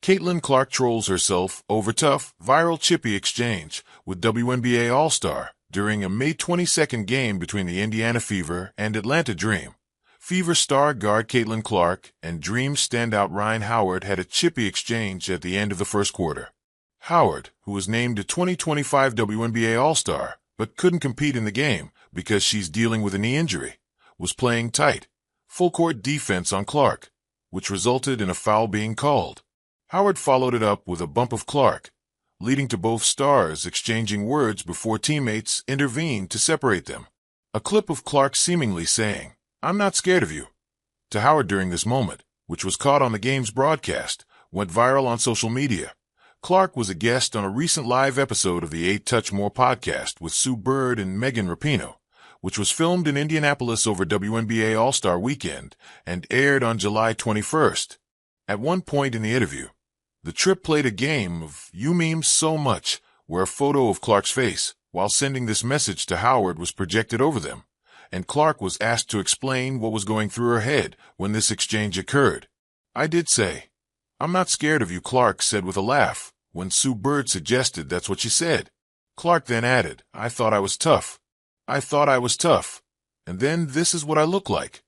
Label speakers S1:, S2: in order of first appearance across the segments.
S1: Caitlin Clark trolls herself over tough, viral Chippy exchange with WNBA All-Star during a May 22nd game between the Indiana Fever and Atlanta Dream. Fever star guard Caitlin Clark and Dream standout Ryan Howard had a chippy exchange at the end of the first quarter. Howard, who was named a 2025 WNBA All-Star but couldn't compete in the game because she's dealing with a knee injury, was playing tight, full-court defense on Clark, which resulted in a foul being called. Howard followed it up with a bump of Clark, leading to both stars exchanging words before teammates intervened to separate them. A clip of Clark seemingly saying, "I'm not scared of you," to Howard during this moment, which was caught on the game's broadcast, went viral on social media. Clark was a guest on a recent live episode of the 8 Touch More podcast with Sue Bird and Megan Rapinoe, which was filmed in Indianapolis over WNBA All-Star Weekend and aired on July 21st. At one point in the interview, the Trip played a game of "You Meme So Much," where a photo of Clark's face, while sending this message to Howard, was projected over them, and Clark was asked to explain what was going through her head when this exchange occurred. "I did say, 'I'm not scared of you,'" Clark said with a laugh, when Sue Bird suggested that's what she said. Clark then added, "I thought I was tough. I thought I was tough. And then this is what I look like,"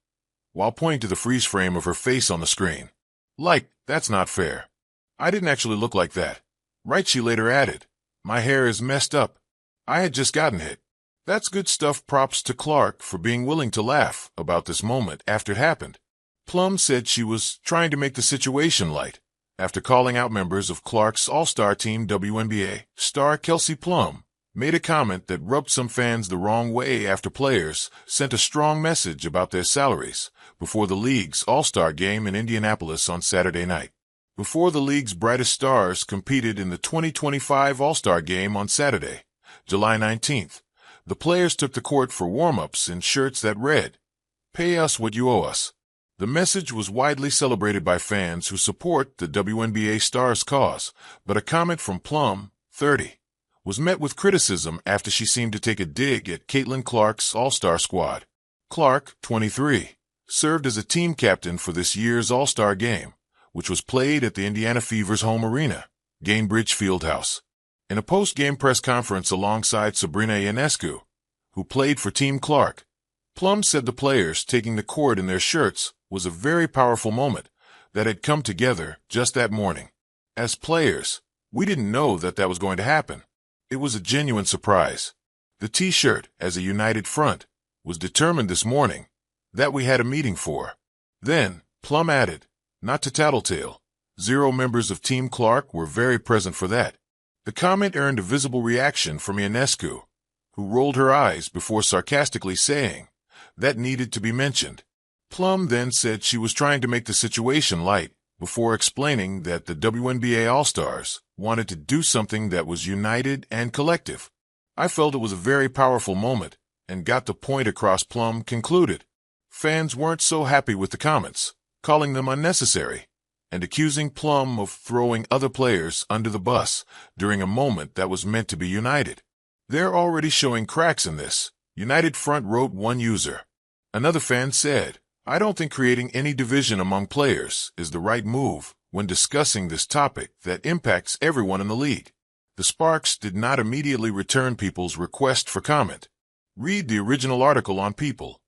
S1: while pointing to the freeze frame of her face on the screen. "Like, that's not fair. I didn't actually look like that. Right," she later added. "My hair is messed up. I had just gotten hit." That's good stuff. Props to Clark for being willing to laugh about this moment after it happened. Plum said she was trying to make the situation light after calling out members of Clark's All-Star team. WNBA star Kelsey Plum made a comment that rubbed some fans the wrong way after players sent a strong message about their salaries before the league's All-Star game in Indianapolis on Saturday night. Before the league's brightest stars competed in the 2025 All-Star game on Saturday, July 19th, the players took the court for warm-ups in shirts that read, "Pay us what you owe us." The message was widely celebrated by fans who support the WNBA stars' cause, but a comment from Plum, 30, was met with criticism after she seemed to take a dig at Caitlin Clark's All-Star squad. Clark, 23, served as a team captain for this year's All-Star game, which was played at the Indiana Fever's home arena, Gainbridge Fieldhouse. In a post-game press conference alongside Sabrina Ionescu, who played for Team Clark, Plum said the players taking the court in their shirts was a very powerful moment that had come together just that morning. "As players, we didn't know that was going to happen. It was a genuine surprise. The T-shirt, as a united front, was determined this morning that we had a meeting for." Then, Plum added, "Not to tattletale, 0 members of Team Clark were very present for that." The comment earned a visible reaction from Ionescu, who rolled her eyes before sarcastically saying that needed to be mentioned. Plum then said she was trying to make the situation light before explaining that the WNBA All-Stars wanted to do something that was united and collective. "I felt it was a very powerful moment and got the point across," Plum concluded. Fans weren't so happy with the comments, calling them unnecessary and accusing Plum of throwing other players under the bus during a moment that was meant to be united. "They're already showing cracks in this united front," wrote one user. Another fan said, "I don't think creating any division among players is the right move when discussing this topic that impacts everyone in the league." The Sparks did not immediately return People's request for comment. Read the original article on People